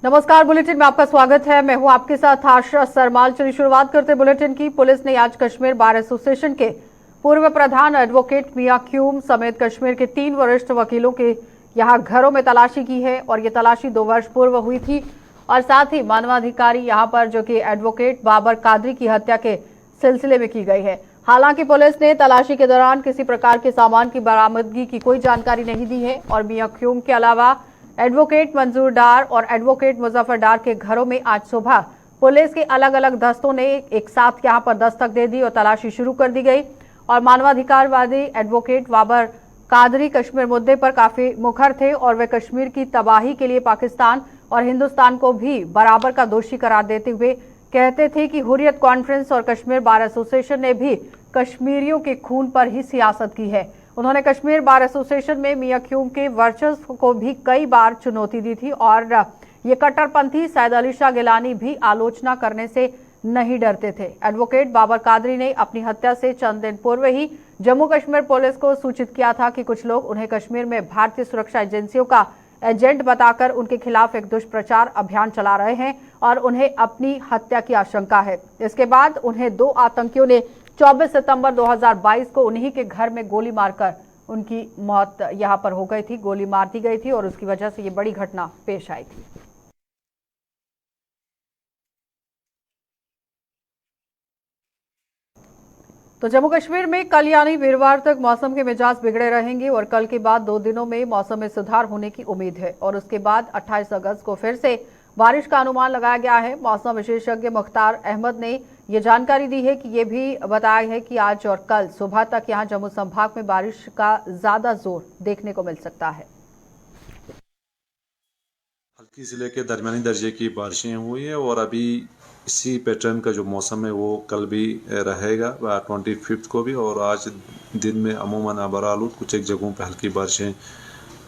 नमस्कार, बुलेटिन में आपका स्वागत है। मैं हूं आपके साथ आशा सरमाल। चलिए शुरुआत करते बुलेटिन की। पुलिस ने आज कश्मीर बार एसोसिएशन के पूर्व प्रधान एडवोकेट मियां क्यूम समेत कश्मीर के 3 वरिष्ठ वकीलों के यहां घरों में तलाशी की है और ये तलाशी 2 वर्ष पूर्व हुई थी। और साथ ही मानवाधिकारी यहां पर जो कि एडवोकेट बाबर कादरी की हत्या के सिलसिले में की गई है। हालांकि पुलिस ने तलाशी के दौरान किसी प्रकार के सामान की बरामदगी की कोई जानकारी नहीं दी है और मियां क्यूम के अलावा एडवोकेट मंजूर डार और एडवोकेट मुजफ्फर डार के घरों में आज सुबह पुलिस के अलग अलग दस्तों ने एक साथ यहां पर दस्तक दे दी और तलाशी शुरू कर दी गई। और मानवाधिकारवादी एडवोकेट बाबर कादरी कश्मीर मुद्दे पर काफी मुखर थे और वे कश्मीर की तबाही के लिए पाकिस्तान और हिंदुस्तान को भी बराबर का दोषी करार देते हुए कहते थे कि हुर्रियत कॉन्फ्रेंस और कश्मीर बार एसोसिएशन ने भी कश्मीरियों के खून पर ही सियासत की है। उन्होंने कश्मीर बार एसोसिएशन में मियां क्यूम के वर्चस्व को भी कई बार चुनौती दी थी और ये कट्टरपंथी सैयद अली शाह गिलानी भी आलोचना करने से नहीं डरते थे। एडवोकेट बाबर कादरी ने अपनी हत्या से चंद दिन पूर्व ही जम्मू कश्मीर पुलिस को सूचित किया था कि कुछ लोग उन्हें कश्मीर में भारतीय सुरक्षा एजेंसियों का एजेंट बताकर उनके खिलाफ एक दुष्प्रचार अभियान चला रहे हैं और उन्हें अपनी हत्या की आशंका है। इसके बाद उन्हें 2 आतंकियों ने 24 सितंबर 2022 को उन्हीं के घर में गोली मारकर उनकी मौत यहां पर हो गई थी, गोली मार दी गई थी और उसकी वजह से ये बड़ी घटना पेश आई थी। तो जम्मू कश्मीर में कल यानी वीरवार तक मौसम के मिजाज बिगड़े रहेंगे और कल के बाद 2 दिनों में मौसम में सुधार होने की उम्मीद है और उसके बाद 28 अगस्त को फिर से बारिश का अनुमान लगाया गया है। मौसम विशेषज्ञ मुख्तार अहमद ने ये जानकारी दी है कि ये भी बताया है कि आज और कल सुबह तक यहां जम्मू संभाग में बारिश का ज्यादा जोर देखने को मिल सकता है। हल्की से लेकर दरमियानी दर्जे की बारिशें हुई है और अभी इसी पैटर्न का जो मौसम है वो कल भी रहेगा 25 को भी। और आज दिन में अमूमन अबरालूद कुछ एक जगहों पर हल्की बारिशें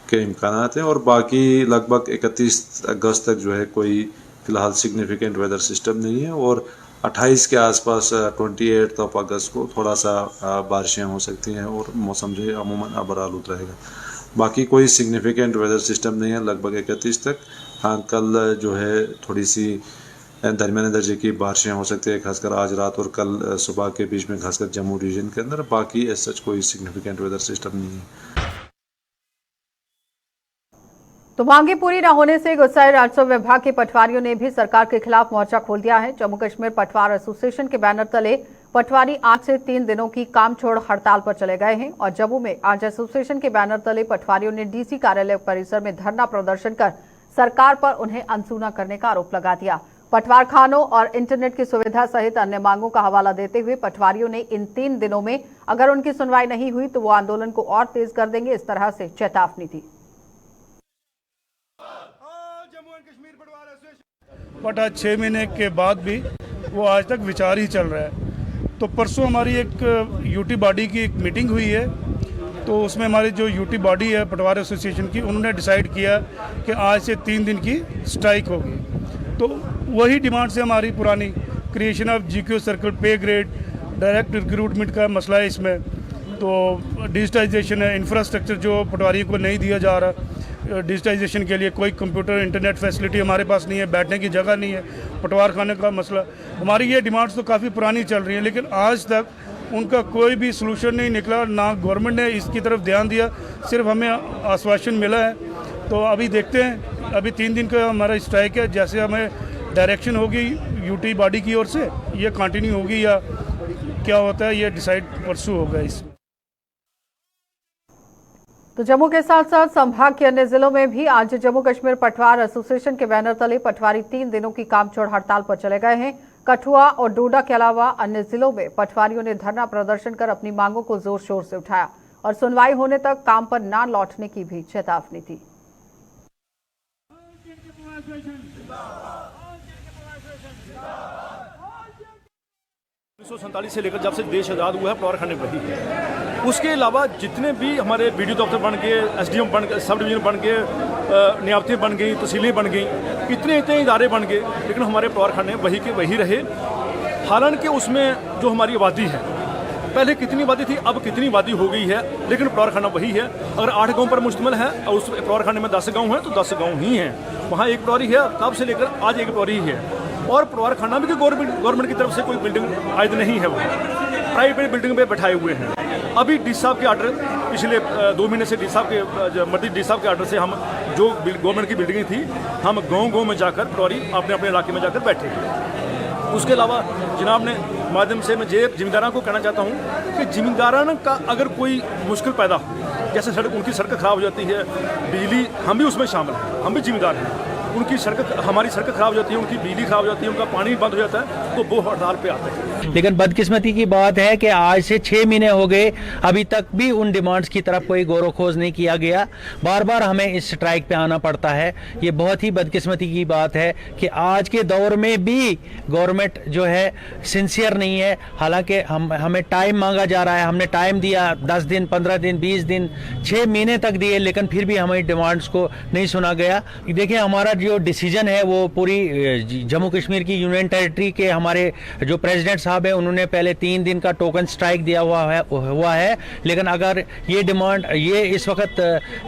के इम्कानात हैं और बाकी लगभग 31 अगस्त तक जो है कोई फिलहाल सिग्निफिकेंट वेदर सिस्टम नहीं है और 28 के आसपास 28 अगस्त को थोड़ा सा बारिशें हो सकती हैं और मौसम जो है अमूमन अबरालूद रहेगा। बाकी कोई सिग्निफिकेंट वेदर सिस्टम नहीं है लगभग 31 तक। हाँ, कल जो है थोड़ी सी दरमियाने दर्जे की बारिशें हो सकती है खासकर आज रात और कल सुबह के बीच में खासकर जम्मू रीजन के अंदर। बाकी एज सच कोई सिग्निफिकेंट वेदर सिस्टम नहीं है। तो मांगे पूरी न होने से गुस्साए राजस्व विभाग के पटवारियों ने भी सरकार के खिलाफ मोर्चा खोल दिया है। जम्मू कश्मीर पटवार एसोसिएशन के बैनर तले पटवारी आज से 3 दिनों की काम छोड़ हड़ताल पर चले गए हैं और जम्मू में आज एसोसिएशन के बैनर तले पटवारियों ने डीसी कार्यालय परिसर में धरना प्रदर्शन कर सरकार पर उन्हें अनसुना करने का आरोप लगा दिया। पटवार खानों और इंटरनेट की सुविधा सहित अन्य मांगों का हवाला देते हुए पटवारियों ने इन 3 दिनों में अगर उनकी सुनवाई नहीं हुई तो वो आंदोलन को और तेज कर देंगे, इस तरह से चेतावनी दी। बट आज 6 महीने के बाद भी वो आज तक विचार ही चल रहा है। तो परसों हमारी एक यूटी बॉडी की एक मीटिंग हुई है तो उसमें हमारी जो यूटी बॉडी है पटवार एसोसिएशन की, उन्होंने डिसाइड किया कि आज से 3 दिन की स्ट्राइक होगी। तो वही डिमांड से हमारी पुरानी क्रिएशन ऑफ जीक्यू सर्कल, पे ग्रेड, डायरेक्ट रिक्रूटमेंट का मसला है इसमें। तो डिजिटाइजेशन है, इंफ्रास्ट्रक्चर जो पटवारियों को नहीं दिया जा रहा, डिजिटाइजेशन के लिए कोई कंप्यूटर इंटरनेट फैसिलिटी हमारे पास नहीं है, बैठने की जगह नहीं है, पटवार खाने का मसला। हमारी ये डिमांड्स तो काफ़ी पुरानी चल रही हैं लेकिन आज तक उनका कोई भी सलूशन नहीं निकला, ना गवर्नमेंट ने इसकी तरफ ध्यान दिया, सिर्फ हमें आश्वासन मिला है। तो अभी देखते हैं, अभी 3 दिन का हमारा स्ट्राइक है, जैसे हमें डायरेक्शन होगी यूटी बॉडी की ओर से ये कंटिन्यू होगी या क्या होता है ये डिसाइड परसों होगा। इसमें तो जम्मू के साथ साथ संभाग के अन्य जिलों में भी आज जम्मू कश्मीर पटवार एसोसिएशन के बैनर तले पटवारी 3 दिनों की काम छोड़ हड़ताल पर चले गए हैं। कठुआ और डोडा के अलावा अन्य जिलों में पटवारियों ने धरना प्रदर्शन कर अपनी मांगों को जोर शोर से उठाया और सुनवाई होने तक काम पर न लौटने की भी चेतावनी दी। 1947 से लेकर जब से देश आज़ाद हुआ है पटवार खाने वही है। उसके अलावा जितने भी हमारे बीडीओ दफ्तर बन गए, एसडीएम बन गए, सब डिवीजन बन गए, नियाबतें बन गई, तहसीलें बन गई, इतने इदारे बन गए, लेकिन हमारे पटवार खाने वही के वही रहे। हालांकि उसमें जो हमारी आबादी है पहले कितनी वादी थी, अब कितनी वादी हो गई है, लेकिन पटवारखाना वही है। अगर 8 गांव पर मुश्तमिल है और उस पटवारखाने में 10 गांव हैं तो 10 गांव ही हैं। वहाँ एक पटवारी है, तब से लेकर आज एक पटवारी ही है। और पटवारखाना भी गवर्नमेंट की तरफ से कोई बिल्डिंग आयद नहीं है, वो प्राइवेट बिल्डिंग पे बैठाए हुए हैं। अभी डी साहब के आर्डर, पिछले 2 महीने से डी साहब के मर्दी डी साहब के आर्डर से हम जो गवर्नमेंट की बिल्डिंगें थी, हम गाँव में जाकर पटवारी अपने अपने इलाके में जाकर बैठे हैं। उसके अलावा जनाब ने माध्यम से मैं जिम्मेदारों को कहना चाहता हूँ कि जिम्मेदारान का अगर कोई मुश्किल पैदा हो, जैसे उनकी सड़क खराब हो जाती है, बिजली, हम भी उसमें शामिल हैं, हम भी जिम्मेदार हैं। उनकी सड़क, हमारी सड़क खराब हो जाती है, उनकी बिजली खराब हो जाती है, उनका पानी बंद हो जाता है, तो वो हड़ताल पे आते हैं। लेकिन बदकिस्मती की बात है कि आज से 6 महीने हो गए, अभी तक भी उन डिमांड्स की तरफ कोई गौर खोज नहीं किया गया। बार बार हमें इस स्ट्राइक पे आना पड़ता है। ये बहुत ही बदकिस्मती की बात है कि आज के दौर में भी गवर्नमेंट जो है सिंसियर नहीं है। हालांकि हमें टाइम मांगा जा रहा है, हमने टाइम दिया 10 दिन, 15 दिन, 20 दिन, 6 महीने तक दिए, लेकिन फिर भी हमारी डिमांड्स को नहीं सुना गया। देखिए, हमारा जो डिसीजन है वो पूरी जम्मू कश्मीर की यूनियन टेरिटरी के हमारे जो प्रेसिडेंट साहब है, उन्होंने पहले 3 दिन का टोकन स्ट्राइक दिया हुआ है। लेकिन अगर ये इस वक्त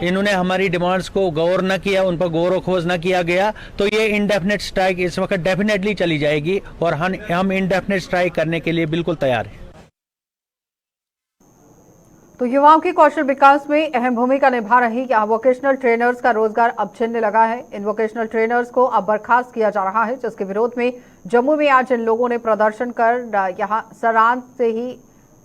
इन्होंने हमारी डिमांड्स को गौर न किया, उन पर गौर खोज न किया गया, तो ये इंडेफिनेट स्ट्राइक इस वक्त डेफिनेटली चली जाएगी और हम इंडेफिनेट स्ट्राइक करने के लिए बिल्कुल तैयार हैं। तो युवाओं की कौशल विकास में अहम भूमिका निभा रही यहाँ वोकेशनल ट्रेनर्स का रोजगार अब छिनने लगा है। इन वोकेशनल ट्रेनर्स को अब बर्खास्त किया जा रहा है, जिसके विरोध में जम्मू में आज इन लोगों ने प्रदर्शन कर यहाँ सरांत से ही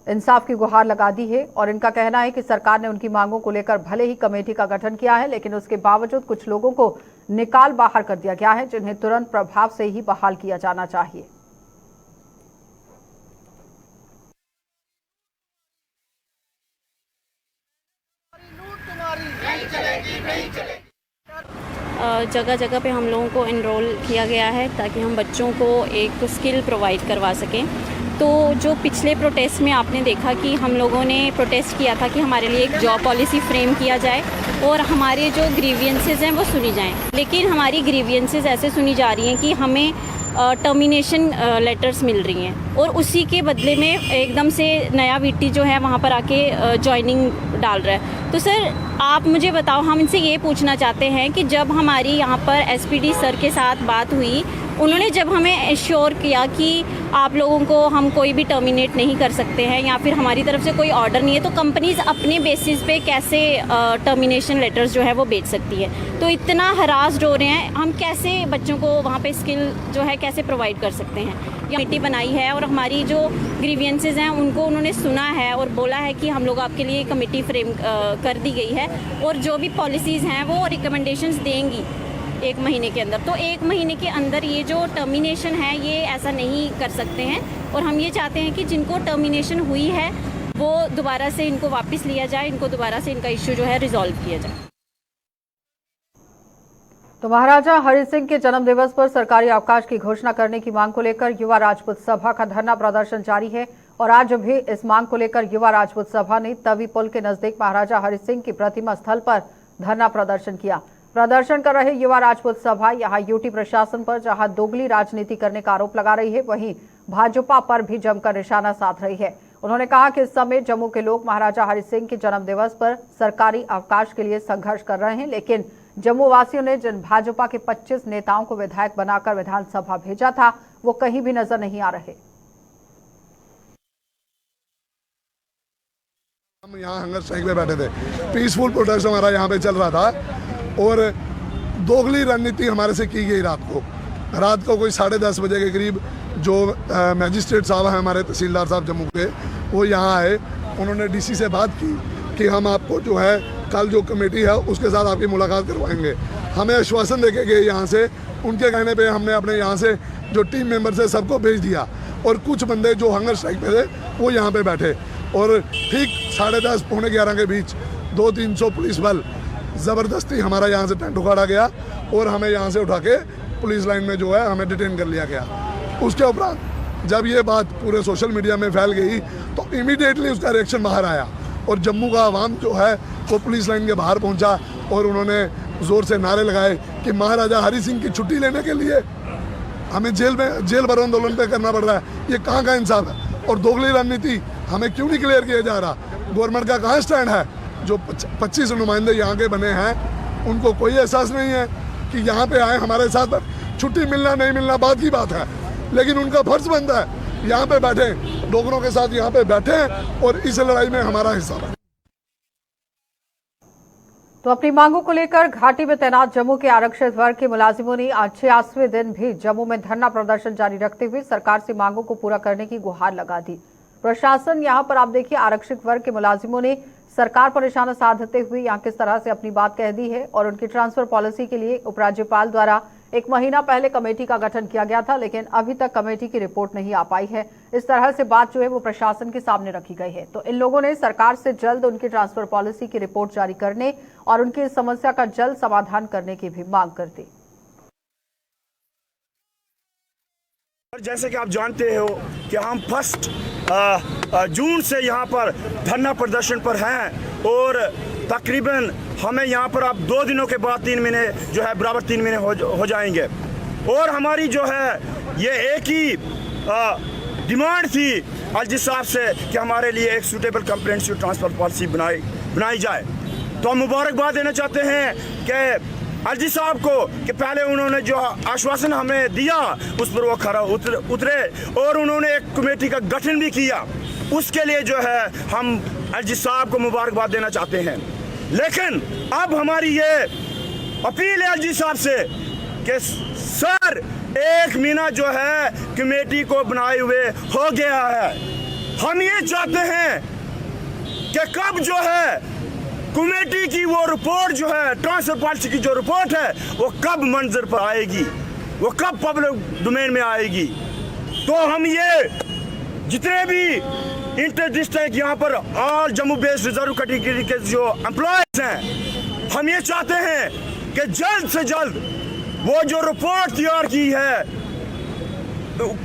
इंसाफ की गुहार लगा दी है। और इनका कहना है कि सरकार ने उनकी मांगों को लेकर भले ही कमेटी का गठन किया है, लेकिन उसके बावजूद कुछ लोगों को निकाल बाहर कर दिया गया है, जिन्हें तुरंत प्रभाव से ही बहाल किया जाना चाहिए। जगह जगह पे हम लोगों को एनरोल किया गया है ताकि हम बच्चों को एक स्किल प्रोवाइड करवा सकें। तो जो पिछले प्रोटेस्ट में आपने देखा कि हम लोगों ने प्रोटेस्ट किया था कि हमारे लिए एक जॉब पॉलिसी फ्रेम किया जाए और हमारे जो ग्रीवियंसेस हैं वो सुनी जाएं, लेकिन हमारी ग्रीवियंसेस ऐसे सुनी जा रही हैं कि हमें टर्मिनेशन लेटर्स मिल रही हैं और उसी के बदले में एकदम से नया वीटी जो है वहाँ पर आके जॉइनिंग डाल रहा है। तो सर आप मुझे बताओ, हम इनसे ये पूछना चाहते हैं कि जब हमारी यहाँ पर एसपीडी सर के साथ बात हुई, उन्होंने जब हमें एश्योर किया कि आप लोगों को हम कोई भी टर्मिनेट नहीं कर सकते हैं या फिर हमारी तरफ से कोई ऑर्डर नहीं है, तो कंपनीज अपने बेसिस पे कैसे टर्मिनेशन लेटर्स जो है वो बेच सकती है। तो इतना हरास्ड हो रहे हैं, हम कैसे बच्चों को वहाँ पे स्किल जो है कैसे प्रोवाइड कर सकते हैं। कमेटी बनाई है और हमारी जो ग्रीवियंसेस हैं उनको उन्होंने सुना है और बोला है कि हम लोग आपके लिए कमेटी फ्रेम कर दी गई है और जो भी पॉलिसीज़ हैं वो रिकमेंडेशंस देंगी 1 महीने के अंदर। तो 1 महीने के अंदर ये जो टर्मिनेशन है ये ऐसा नहीं कर सकते हैं और हम ये चाहते हैं कि जिनको टर्मिनेशन हुई है वो दोबारा से इनको वापस लिया जाए, इनको दोबारा से इनका इश्यू जो है रिजॉल्व किया जाए। तो महाराजा हरि सिंह के जन्म दिवस पर सरकारी अवकाश की घोषणा करने की मांग को लेकर युवा राजपूत सभा का धरना प्रदर्शन जारी है और आज भी इस मांग को लेकर युवा राजपूत सभा ने तवी पुल के नजदीक महाराजा हरि सिंह की प्रतिमा स्थल पर धरना प्रदर्शन किया। प्रदर्शन कर रहे युवा राजपूत सभा यहां यूटी प्रशासन पर जहां दोगली राजनीति करने का आरोप लगा रही है, वहीं भाजपा पर भी जमकर निशाना साध रही है। उन्होंने कहा कि इस समय जम्मू के लोग महाराजा हरि सिंह के जन्म दिवस पर सरकारी अवकाश के लिए संघर्ष कर रहे हैं, लेकिन जम्मू वासियों ने जिन भाजपा के 25 नेताओं को विधायक बनाकर विधानसभा भेजा था वो कहीं भी नजर नहीं आ रहे। हम यहाँ हंगर स्ट्राइक में बैठे थे, पीसफुल प्रोटेस्ट हमारा यहाँ पे चल रहा था और दोगली रणनीति हमारे से की गई। रात को कोई 10:30 बजे के करीब जो मैजिस्ट्रेट साहब हैं हमारे तहसीलदार साहब जम्मू के, वो यहाँ आए। उन्होंने डीसी से बात की कि हम आपको जो है कल जो कमेटी है उसके साथ आपकी मुलाकात करवाएंगे। हमें आश्वासन देके गए यहाँ से। उनके कहने पे हमने अपने यहाँ से जो टीम मेंबर्स है सबको भेज दिया और कुछ बंदे जो हंगर स्ट्राइक पे थे वो यहाँ पे बैठे और ठीक 10:30 पौने 11 के बीच 200-300 पुलिस बल ज़बरदस्ती हमारा यहाँ से टेंट उखाड़ा गया और हमें यहाँ से उठा के पुलिस लाइन में जो है हमें डिटेन कर लिया गया। उसके उपरांत जब ये बात पूरे सोशल मीडिया में फैल गई तो इमीडिएटली उसका रिएक्शन बाहर आया और जम्मू का आवाम जो है वो पुलिस लाइन के बाहर पहुंचा और उन्होंने ज़ोर से नारे लगाए कि महाराजा हरि सिंह की छुट्टी लेने के लिए हमें जेल भरो आंदोलन पे करना पड़ रहा है। ये कहाँ का इंसाफ है। और दोगली रणनीति हमें क्यों नहीं क्लियर किया जा रहा? गवर्नमेंट का कहाँ स्टैंड है? जो 25 नुमाइंदे यहाँ के बने हैं उनको कोई एहसास नहीं है कि यहाँ पे आए हमारे साथ। छुट्टी मिलना नहीं मिलना बात की बात है, लेकिन उनका फर्ज बनता है यहाँ पे बैठे, डोगरों के साथ यहाँ पे बैठे और इस लड़ाई में हमारा हिस्सा है। तो अपनी मांगों को लेकर घाटी में तैनात जम्मू के आरक्षित वर्ग के मुलाजिमों ने आज 86वें दिन भी जम्मू में धरना प्रदर्शन जारी रखते हुए सरकार से मांगों को पूरा करने की गुहार लगा दी। प्रशासन यहां पर आप देखिए, आरक्षित वर्ग के मुलाजिमों ने सरकार पर निशाना साधते हुए यहां किस तरह से अपनी बात कह दी है और उनकी ट्रांसफर पॉलिसी के लिए उपराज्यपाल द्वारा 1 महीना पहले कमेटी का गठन किया गया था, लेकिन अभी तक कमेटी की रिपोर्ट नहीं आ पाई है। इस तरह से बात जो है वो प्रशासन के सामने रखी गई है। तो इन लोगों ने सरकार से जल्द उनकी ट्रांसफर पॉलिसी की रिपोर्ट जारी करने और उनकी इस समस्या का जल्द समाधान करने की भी मांग कर दी। जैसे कि आप जानते हो कि हम 1 जून से यहाँ पर धरना प्रदर्शन पर हैं और तकरीबन हमें यहाँ पर अब 2 दिनों के बाद 3 महीने जो है बराबर 3 महीने हो जाएंगे। और हमारी जो है ये एक ही डिमांड थी अलजी साहब से कि हमारे लिए एक सूटेबल कंप्रेहेंसिव ट्रांसफर पॉलिसी बनाई जाए। तो हम मुबारकबाद देना चाहते हैं कि अलजी साहब को कि पहले उन्होंने जो आश्वासन हमें दिया उस पर वो खरा उतरे और उन्होंने एक कमेटी का गठन भी किया। उसके लिए जो है हम अलजी साहब को मुबारकबाद देना चाहते हैं। लेकिन अब हमारी ये अपील है अलजी साहब से कि सर 1 महीना जो है कमेटी को बनाए हुए हो गया है। हम ये चाहते हैं कि कब जो है कमेटी की वो रिपोर्ट जो है ट्रांसफर पॉलिसी की जो रिपोर्ट है वो कब मंजर पर आएगी, वो कब पब्लिक डोमेन में आएगी। तो हम ये जितने भी इंटर डिस्ट्रिक्ट यहाँ पर all Jammu based reserve category के जो एम्प्लॉयज हैं, हम ये चाहते हैं कि जल्द से जल्द वो जो रिपोर्ट तैयार की है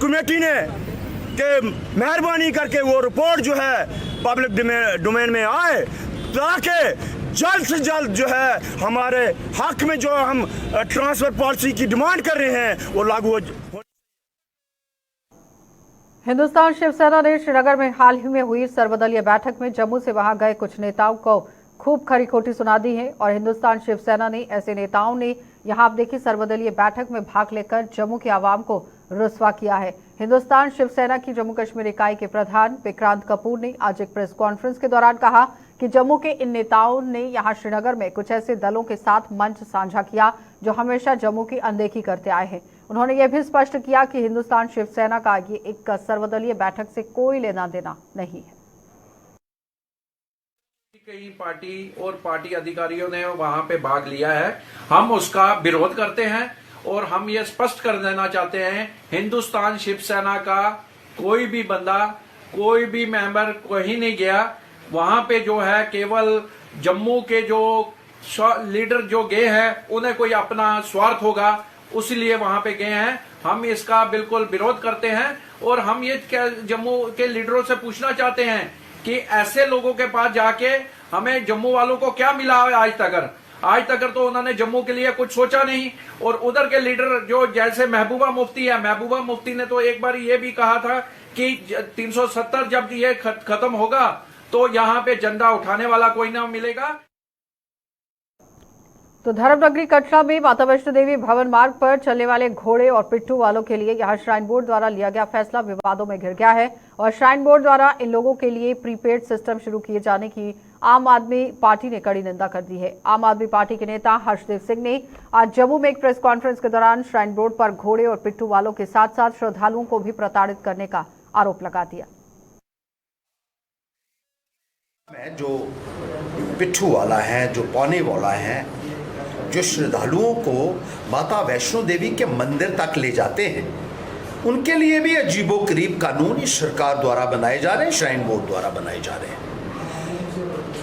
कमेटी ने कि मेहरबानी करके वो रिपोर्ट जो है पब्लिक डोमेन में आए ताकि जल्द से जल्द जो है हमारे हक में जो हम ट्रांसफर पॉलिसी की डिमांड कर रहे हैं वो लागू हो। हिंदुस्तान शिवसेना ने श्रीनगर में हाल ही में हुई सर्वदलीय बैठक में जम्मू से वहां गए कुछ नेताओं को खूब खरी खोटी सुना दी है और हिंदुस्तान शिवसेना ने ऐसे नेताओं ने यहां आप देखिए सर्वदलीय बैठक में भाग लेकर जम्मू की आवाम को रुस्वा किया है। हिंदुस्तान शिवसेना की जम्मू कश्मीर इकाई के प्रधान विक्रांत कपूर ने आज एक प्रेस कॉन्फ्रेंस के दौरान कहा कि जम्मू के इन नेताओं ने यहां श्रीनगर में कुछ ऐसे दलों के साथ मंच साझा किया जो हमेशा जम्मू की अनदेखी करते आए हैं। उन्होंने यह भी स्पष्ट किया कि हिंदुस्तान शिवसेना का ये एक सर्वदलीय बैठक से कोई लेना देना नहीं है। कई पार्टी और पार्टी अधिकारियों ने वहां पे भाग लिया है, हम उसका विरोध करते हैं और हम ये स्पष्ट कर देना चाहते हैं हिंदुस्तान शिवसेना का कोई भी बंदा कोई भी मेंबर कहीं नहीं गया। वहां पे जो है केवल जम्मू के जो लीडर जो गए हैं उन्हें कोई अपना स्वार्थ होगा उसलिए वहां पे गए हैं। हम इसका बिल्कुल विरोध करते हैं और हम ये जम्मू के लीडरों से पूछना चाहते हैं कि ऐसे लोगों के पास जाके हमें जम्मू वालों को क्या मिला है आज तक तो उन्होंने जम्मू के लिए कुछ सोचा नहीं। और उधर के लीडर जो जैसे महबूबा मुफ्ती है, महबूबा मुफ्ती ने तो एक बार ये भी कहा था कि 370 जब ये खत्म होगा तो यहाँ पे झंडा उठाने वाला कोई ना मिलेगा। तो धर्मनगरी कटरा में माता वैष्णो देवी भवन मार्ग पर चलने वाले घोड़े और पिट्ठू वालों के लिए यहां श्राइन बोर्ड द्वारा लिया गया फैसला विवादों में घिर गया है और श्राइन बोर्ड द्वारा इन लोगों के लिए प्रीपेड सिस्टम शुरू किए जाने की आम आदमी पार्टी ने कड़ी निंदा कर दी है। आम आदमी पार्टी के नेता हर्षदेव सिंह ने आज जम्मू में एक प्रेस कॉन्फ्रेंस के दौरान श्राइन बोर्ड पर घोड़े और पिट्ठू वालों के साथ साथ श्रद्धालुओं को भी प्रताड़ित करने का आरोप लगा दिया। जो पिट्ठू वाला है, जो पौने वाला है, जो श्रद्धालुओं को माता वैष्णो देवी के मंदिर तक ले जाते हैं, उनके लिए भी अजीबोगरीब कानून इस सरकार द्वारा बनाए जा रहे हैं, श्राइन बोर्ड द्वारा बनाए जा रहे हैं।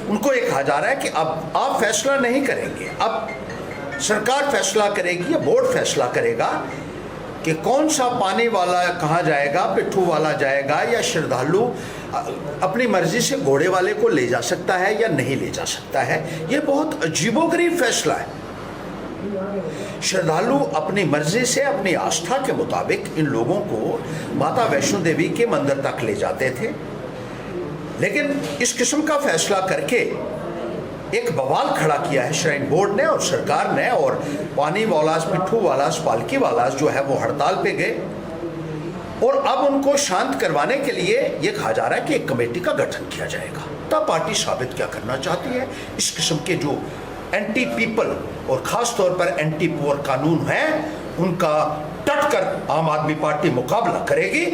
उनको ये कहा जा रहा है कि अब आप फैसला नहीं करेंगे, अब सरकार फैसला करेगी या बोर्ड फैसला करेगा कि कौन सा पानी वाला कहाँ जाएगा, पिट्ठू वाला जाएगा या श्रद्धालु अपनी मर्जी से घोड़े वाले को ले जा सकता है या नहीं ले जा सकता है। ये बहुत अजीबोगरीब फैसला है। श्रद्धालु अपनी मर्जी से अपनी आस्था के मुताबिक इन लोगों को माता वैष्णो देवी के मंदिर तक ले जाते थे। लेकिन इस किस्म का फैसला करके एक बवाल खड़ा किया है श्राइन बोर्ड ने और सरकार ने, और पानी वालास, पिट्ठू वालास, पालकी वालास जो है वो हड़ताल पे गए, और अब उनको शांत करवाने के लिए ये कहा जा रहा है कि एक कमेटी का गठन किया जाएगा। तब पार्टी साबित क्या करना चाहती है, इस किस्म के जो एंटी पीपल और खास तौर पर एंटी पुअर कानून हैं उनका डट कर आम आदमी पार्टी मुकाबला करेगी।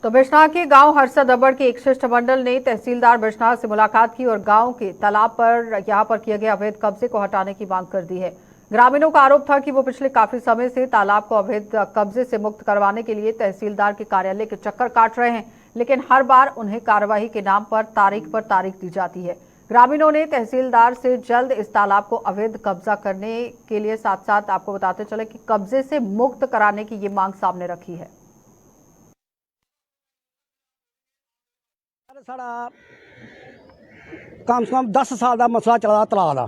तो बिश्नाह के गांव हरसा दबड़ के एक शिष्टमंडल ने तहसीलदार बिश्नाह से मुलाकात की और गांव के तालाब पर यहां पर किए गए अवैध कब्जे को हटाने की मांग कर दी है। ग्रामीणों का आरोप था कि वो पिछले काफी समय से तालाब को अवैध कब्जे से मुक्त करवाने के लिए तहसीलदार के कार्यालय के चक्कर काट रहे हैं, लेकिन हर बार उन्हें कार्यवाही के नाम पर तारीख दी जाती है। ग्रामीणों ने तहसीलदार से जल्द इस तालाब को अवैध कब्जा करने के लिए साथ साथ आपको बताते चले कि कब्जे से मुक्त कराने की ये मांग सामने रखी है। साढ़ा कम से कम 10 साल का मसला चला तलाऽ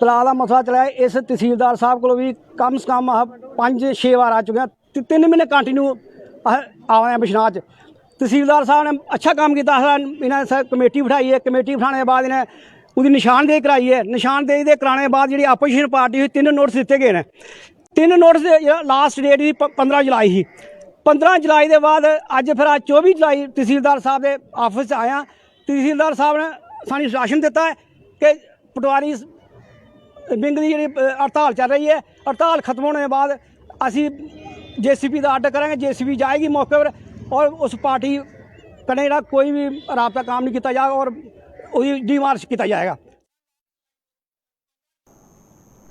का मसला चला। इस तहसीलदार साहब को भी कम से कम 5-6 बार आ चुके हैं, 3 महीने कंटिन्यू आए हैं बिश्नाह। तहसीलदार साहब ने अच्छा काम किया, इन्हें कमेटी बिठाई है, कमेटी बिठाने के बाद इन्हें उसकी निशानदेही कराई है। निशानदेही कराने के बाद जी अपोजिशन पार्टी हुई 3 नोटिस दिते गए हैं। 3 नोटिस लास्ट डेट ही 15 जुलाई ही। 15 जुलाई के बाद अज फिर 24 जुलाई तहसीलदार साहब के ऑफिस आया। तहसीलदार साहब ने सानू राशन दिता है कि पटवारी विंग की जी हड़ताल चल रही है, हड़ताल खत्म होने के बाद असी JCB का आर्डर करेंगे, JCB जाएगी मौके पर और उस पार्टी कने जो कोई भी राबता काम नहीं किया जाएगा और डिमार्च किया जाएगा।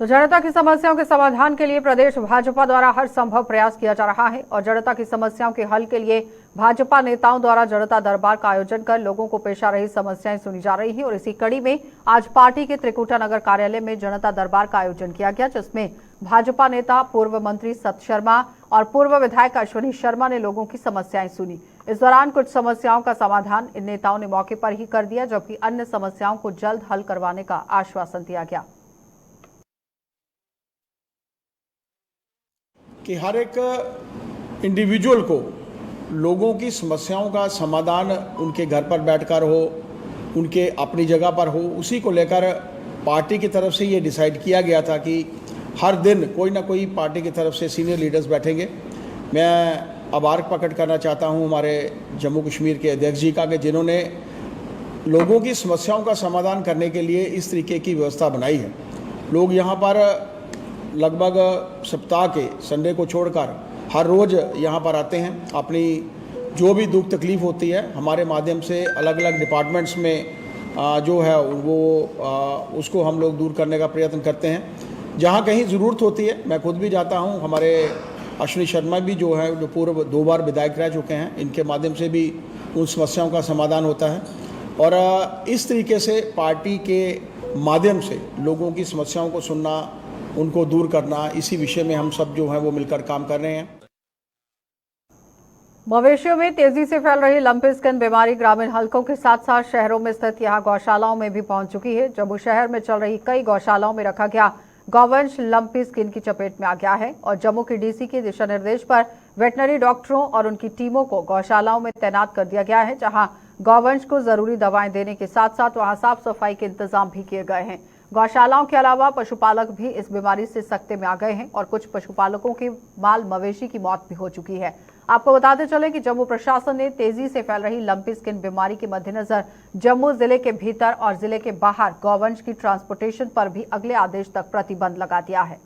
तो जनता की समस्याओं के समाधान के लिए प्रदेश भाजपा द्वारा हर संभव प्रयास किया जा रहा है और जनता की समस्याओं के हल के लिए भाजपा नेताओं द्वारा जनता दरबार का आयोजन कर लोगों को पेश आ रही समस्याएं सुनी जा रही हैं। और इसी कड़ी में आज पार्टी के त्रिकुटा नगर कार्यालय में जनता दरबार का आयोजन किया गया, जिसमें भाजपा नेता पूर्व मंत्री सत शर्मा और पूर्व विधायक अश्विनी शर्मा ने लोगों की समस्याएं सुनी। इस दौरान कुछ समस्याओं का समाधान इन नेताओं ने मौके पर ही कर दिया, जबकि अन्य समस्याओं को जल्द हल करवाने का आश्वासन दिया गया। कि हर एक इंडिविजुअल को लोगों की समस्याओं का समाधान उनके घर पर बैठकर हो, उनके अपनी जगह पर हो, उसी को लेकर पार्टी की तरफ से ये डिसाइड किया गया था कि हर दिन कोई ना कोई पार्टी की तरफ से सीनियर लीडर्स बैठेंगे। मैं आभार प्रकट करना चाहता हूँ हमारे जम्मू कश्मीर के अध्यक्ष जी का, कि जिन्होंने लोगों की समस्याओं का समाधान करने के लिए इस तरीके की व्यवस्था बनाई है। लोग यहाँ पर लगभग सप्ताह के संडे को छोड़कर हर रोज़ यहाँ पर आते हैं, अपनी जो भी दुख तकलीफ़ होती है हमारे माध्यम से अलग अलग डिपार्टमेंट्स में जो है वो उसको हम लोग दूर करने का प्रयत्न करते हैं। जहाँ कहीं ज़रूरत होती है मैं खुद भी जाता हूँ। हमारे अश्विनी शर्मा भी जो है जो पूर्व 2 बार विधायक रह चुके हैं, इनके माध्यम से भी उन समस्याओं का समाधान होता है। और इस तरीके से पार्टी के माध्यम से लोगों की समस्याओं को सुनना, उनको दूर करना, इसी विषय में हम सब जो है वो मिलकर काम कर रहे हैं। मवेशियों में तेजी से फैल रही लंपी स्किन बीमारी ग्रामीण हलकों के साथ साथ शहरों में स्थित यहां गौशालाओं में भी पहुंच चुकी है। जम्मू शहर में चल रही कई गौशालाओं में रखा गया गौवंश लंपी स्किन की चपेट में आ गया है और जम्मू की डीसी के दिशा निर्देश पर वेटनरी डॉक्टरों और उनकी टीमों को गौशालाओं में तैनात कर दिया गया है, जहां गौवंश को जरूरी दवाएं देने के साथ साथ वहां साफ सफाई के इंतजाम भी किए गए हैं। गौशालाओं के अलावा पशुपालक भी इस बीमारी से सकते में आ गए हैं और कुछ पशुपालकों के माल मवेशी की मौत भी हो चुकी है। आपको बताते चले कि जम्मू प्रशासन ने तेजी से फैल रही लंपी स्किन बीमारी के मद्देनजर जम्मू जिले के भीतर और जिले के बाहर गौवंश की ट्रांसपोर्टेशन पर भी अगले आदेश तक प्रतिबंध लगा दिया है।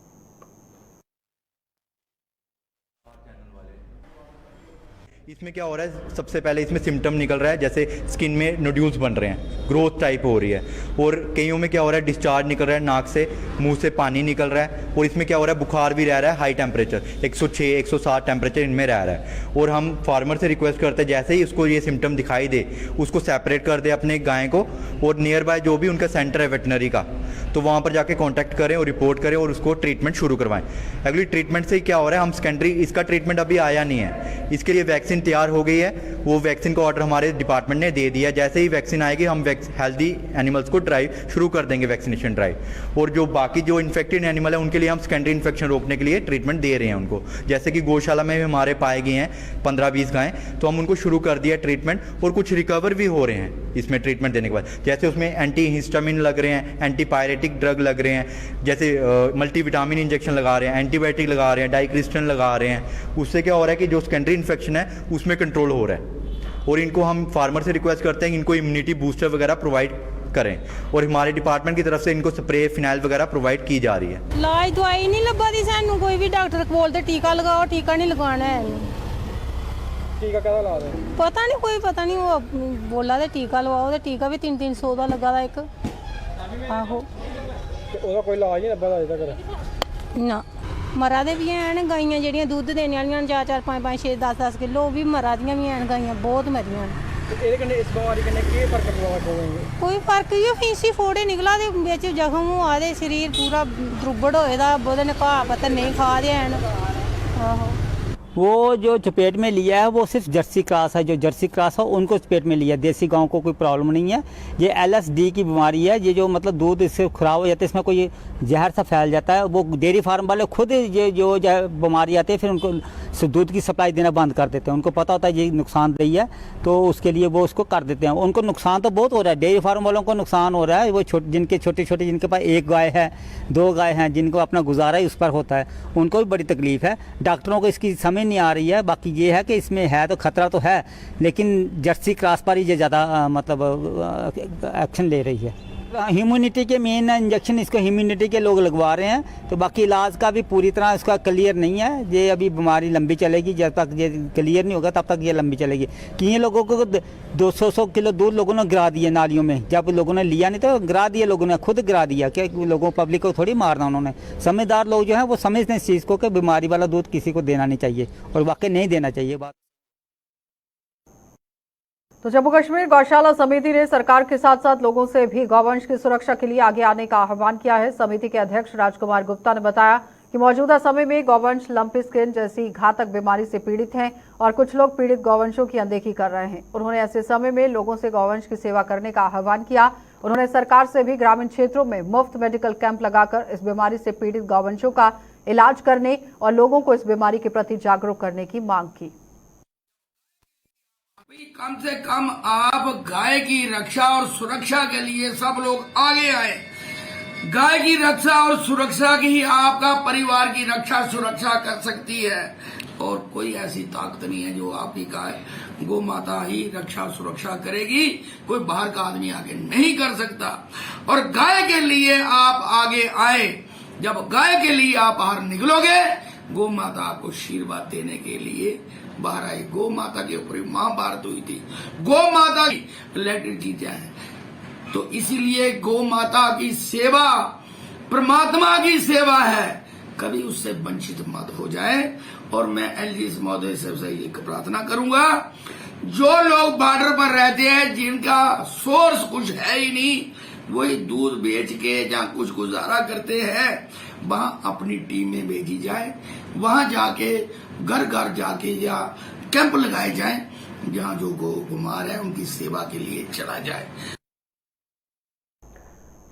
इसमें क्या हो रहा है, सबसे पहले इसमें सिम्टम निकल रहा है, जैसे स्किन में नोड्यूल्स बन रहे हैं, ग्रोथ टाइप हो रही है। और कईयों में क्या हो रहा है, डिस्चार्ज निकल रहा है नाक से, मुंह से पानी निकल रहा है। और इसमें क्या हो रहा है, बुखार भी रह रहा है, हाई टेम्परेचर 106-107 टेम्परेचर इनमें रह रहा है। और हम फार्मर से रिक्वेस्ट करते हैं जैसे ही उसको ये सिम्टम दिखाई दे उसको सेपरेट कर दे अपने गाय को, और नियर बाय जो भी उनका सेंटर है वेटनरी का, तो वहाँ पर जाके कांटेक्ट करें और रिपोर्ट करें और उसको ट्रीटमेंट शुरू करवाएं। एक्चुअली ट्रीटमेंट से क्या हो रहा है, हम सेकेंडरी इसका ट्रीटमेंट अभी आया नहीं है, इसके लिए वैक्सीन तैयार हो गई है, वो वैक्सीन का ऑर्डर हमारे डिपार्टमेंट ने दे दिया। जैसे ही वैक्सीन आएगी हम हेल्दी एनिमल्स को ड्राइव शुरू कर देंगे, वैक्सीनेशन ड्राइव। और जो बाकी जो इन्फेक्टेड एनिमल है उनके लिए हम सेकेंडरी इन्फेक्शन रोकने के लिए ट्रीटमेंट दे रहे हैं उनको। जैसे कि गौशाला में हमारे पाए गए हैं 15-20 गायें, तो हम उनको शुरू कर दिया ट्रीटमेंट, और कुछ रिकवर भी हो रहे हैं इसमें ट्रीटमेंट देने के बाद। जैसे उसमें एंटी हिस्टामिन लग रहे हैं, एंटीपायरेटिक ड्रग लग रहे हैं, जैसे मल्टीविटामिन इंजेक्शन लगा रहे हैं, एंटीबायोटिक लगा रहे हैं, डाइक्रिस्टन लगा रहे हैं। उससे क्या हो रहा है कि जो सेकेंडरी इन्फेक्शन है उसमें कंट्रोल हो रहा है। और इनको हम फार्मर से रिक्वेस्ट करते हैं कि इनको इम्यूनिटी बूस्टर वगैरह प्रोवाइड करें, और हमारे डिपार्टमेंट की तरफ से इनको स्प्रे फिनाइल वगैरह प्रोवाइड की जा रही है। इलाज दवाई नहीं लब्भा दी सानू, कोई भी डॉक्टर बोलते टीका लगाओ, टीका नहीं लगाना है। टीका कहदा ला दे पता नहीं, कोई पता नहीं, वो बोला ते टीका लवाओ, ते टीका भी 300 ਦਾ ਲੱਗਾ ਦਾ ਇੱਕ। ਆਹੋ ਤੇ ਉਹਦਾ ਕੋਈ ਇਲਾਜ ਨਹੀਂ ਲੱਭਾ ਅਜੇ ਤੱਕ ਨਾ। ਮਰਾ ਦੇ ਵੀ ਹਨ ਗਾਈਆਂ ਜਿਹੜੀਆਂ ਦੁੱਧ ਦੇਣ ਵਾਲੀਆਂ 4-4 5-5 6 10-10 ਕਿਲੋ, ਉਹ ਵੀ ਮਰਾ ਦੀਆਂ ਵੀ ਹਨ ਗਾਈਆਂ, ਬਹੁਤ ਮਰੀਆਂ। ਤੇ ਇਹਦੇ ਕਨੇ ਇਸ ਬਿਮਾਰੀ ਕਨੇ ਕੀ ਫਰਕ ਪਵਾ ਕੋਗੇ? ਕੋਈ ਫਰਕ ਹੀ ਫੀਸੀ ਫੋੜੇ ਨਿਕਲਾ ਦੇ ਵਿੱਚ ਜ਼ਖਮ ਆਦੇ, ਸਰੀਰ ਪੂਰਾ ਦਰੁਬੜ ਹੋਏ ਦਾ, ਉਹਦੇ ਨੇ ਘਾਹ ਪੱਤਰ ਨਹੀਂ ਖਾ ਦੇ ਹਨ। ਆਹੋ वो जो चपेट में लिया है वो सिर्फ जर्सी क्रॉस है, जो जर्सी क्रॉस है उनको चपेट में लिया, देसी गांव को कोई प्रॉब्लम नहीं है। ये LSD की बीमारी है, ये जो मतलब दूध इससे खराब हो जाता है, इसमें कोई जहर सा फैल जाता है। वो डेयरी फार्म वाले खुद ये जो बीमारी आती है फिर उनको दूध की सप्लाई देना बंद कर देते हैं। उनको पता होता है ये नुकसानदेही है, तो उसके लिए वो उसको कर देते हैं। उनको नुकसान तो बहुत हो रहा है, डेयरी फार्म वालों को नुकसान हो रहा है। वो जिनके छोटे छोटे, जिनके पास 1 गाय है, 2 गाय हैं, जिनको अपना गुजारा ही उस पर होता है, उनको भी बड़ी तकलीफ है। डॉक्टरों को इसकी समझ नहीं आ रही है। बाकी ये है कि इसमें है तो खतरा तो है, लेकिन जर्सी क्रॉस पर ही ये ज़्यादा मतलब एक्शन ले रही है। ह्यूमिनिटी के मेन इंजेक्शन इसको ह्यूमिनिटी के लोग लगवा रहे हैं, तो बाकी इलाज का भी पूरी तरह इसका क्लियर नहीं है। ये अभी बीमारी लंबी चलेगी, जब तक ये क्लियर नहीं होगा तब तक ये लंबी चलेगी। कि ये लोगों को 200 किलो दूध लोगों ने गिरा दिए नालियों में, जब लोगों ने लिया नहीं तो गिरा दिया, लोगों ने खुद गिरा दिया। क्या लोगों पब्लिक को थोड़ी मारना उन्होंने। समझदार लोग जो हैं वो समझते हैं इस चीज़ को कि बीमारी वाला दूध किसी को देना नहीं चाहिए, और वाकई नहीं देना चाहिए। बात तो जम्मू कश्मीर गौशाला समिति ने सरकार के साथ साथ लोगों से भी गौवंश की सुरक्षा के लिए आगे आने का आह्वान किया है। समिति के अध्यक्ष राजकुमार गुप्ता ने बताया कि मौजूदा समय में गौवंश लंपी स्किन जैसी घातक बीमारी से पीड़ित हैं और कुछ लोग पीड़ित गौवंशों की अनदेखी कर रहे हैं। उन्होंने ऐसे समय में लोगों से गौवंश की सेवा करने का आह्वान किया। उन्होंने सरकार से भी ग्रामीण क्षेत्रों में मुफ्त मेडिकल कैंप लगाकर इस बीमारी से पीड़ित गौवंशों का इलाज करने और लोगों को इस बीमारी के प्रति जागरूक करने की मांग की। कम से कम आप गाय की रक्षा और सुरक्षा के लिए सब लोग आगे आए। गाय की रक्षा और सुरक्षा की ही आपका परिवार की रक्षा सुरक्षा कर सकती है, और कोई ऐसी ताकत नहीं है जो आपकी गाय गौ माता ही रक्षा सुरक्षा करेगी। कोई बाहर का आदमी आगे नहीं कर सकता, और गाय के लिए आप आगे आए। जब गाय के लिए आप बाहर निकलोगे, गौ माता आपको आशीर्वाद देने के लिए बाहर आई। गौ माता के ऊपर महाभारत हुई थी। गौ माता की रिलेटेड चीजें हैं, तो इसीलिए गौ माता की सेवा परमात्मा की सेवा है, कभी उससे वंचित मत हो जाए। और मैं एलजी महोदय से ये प्रार्थना करूंगा, जो लोग बॉर्डर पर रहते हैं, जिनका सोर्स कुछ है ही नहीं, वही दूध बेच के जहाँ कुछ गुजारा करते हैं, वहां अपनी टीमें भेजी जाए। वहां जाके घर घर जाके या कैंप लगाए जाएं, जहां जो गौ बीमार है उनकी सेवा के लिए चला जाए।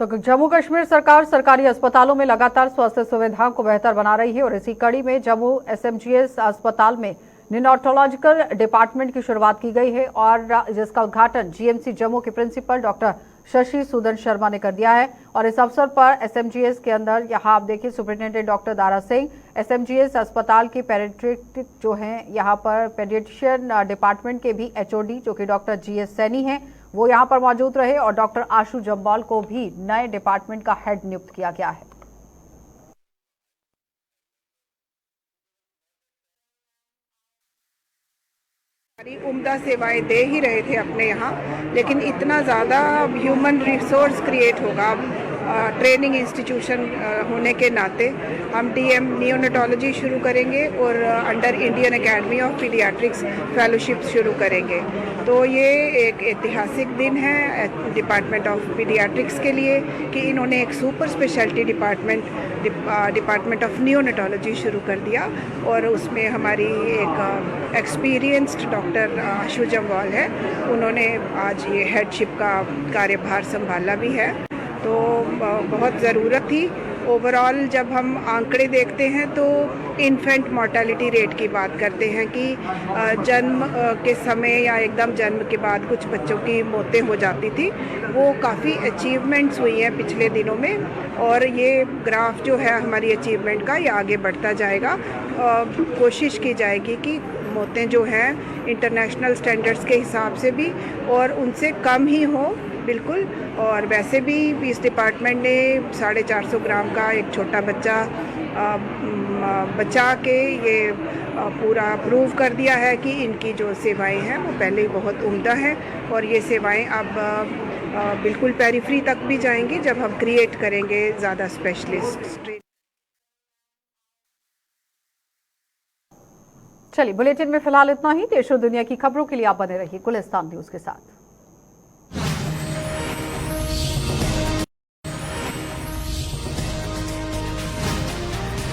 तो जम्मू कश्मीर सरकार सरकारी अस्पतालों में लगातार स्वास्थ्य सुविधाओं को बेहतर बना रही है, और इसी कड़ी में जम्मू SMGS अस्पताल में नियोनेटोलॉजिकल डिपार्टमेंट की शुरुआत की गई है, और जिसका उद्घाटन GMC जम्मू के प्रिंसिपल डॉक्टर शशि सूदन शर्मा ने कर दिया है। और इस अवसर पर SMGS के अंदर यहाँ आप देखिए superintendent doctor Dara Singh, SMGS अस्पताल के पेडियाट्रिक जो हैं, यहाँ पर पेडियाट्रिशियन डिपार्टमेंट के भी HOD जो कि डॉक्टर GS सैनी हैं, वो यहाँ पर मौजूद रहे, और डॉक्टर आशु जम्वाल को भी नए डिपार्टमेंट का हेड नियुक्त किया गया है। उम्दा सेवाएं दे ही रहे थे अपने यहाँ, लेकिन इतना ज़्यादा ह्यूमन रिसोर्स क्रिएट होगा ट्रेनिंग इंस्टीट्यूशन होने के नाते हम डीएम नियोनेटोलॉजी शुरू करेंगे और under Indian academy of paediatrics fellowship शुरू करेंगे। तो ये एक ऐतिहासिक दिन है डिपार्टमेंट ऑफ पीडियाट्रिक्स के लिए कि इन्होंने एक super speciality department of neonatology शुरू कर दिया और उसमें हमारी एक एक्सपीरियंस्ड डॉक्टर आशु जम्वाल है, उन्होंने आज ये हेडशिप का कार्यभार संभाला भी है। तो बहुत ज़रूरत थी। ओवरऑल जब हम आंकड़े देखते हैं तो इन्फेंट मोर्टेलिटी रेट की बात करते हैं कि जन्म के समय या एकदम जन्म के बाद कुछ बच्चों की मौतें हो जाती थी, वो काफ़ी अचीवमेंट्स हुई हैं पिछले दिनों में और ये ग्राफ जो है हमारी अचीवमेंट का ये आगे बढ़ता जाएगा। कोशिश की जाएगी कि मौतें जो हैं इंटरनेशनल स्टैंडर्ड्स के हिसाब से भी और उनसे कम ही हो बिल्कुल। और वैसे भी इस डिपार्टमेंट ने 450 ग्राम का एक छोटा बच्चा बचा के ये पूरा प्रूव कर दिया है कि इनकी जो सेवाएं हैं वो पहले ही बहुत उम्दा हैं और ये सेवाएं अब बिल्कुल पेरिफेरी तक भी जाएंगी जब हम क्रिएट करेंगे ज़्यादा स्पेशलिस्ट। चलिए, बुलेटिन में फिलहाल इतना ही। देश और दुनिया की खबरों के लिए आप बने रहिए गुलिस्तान न्यूज़ के साथ।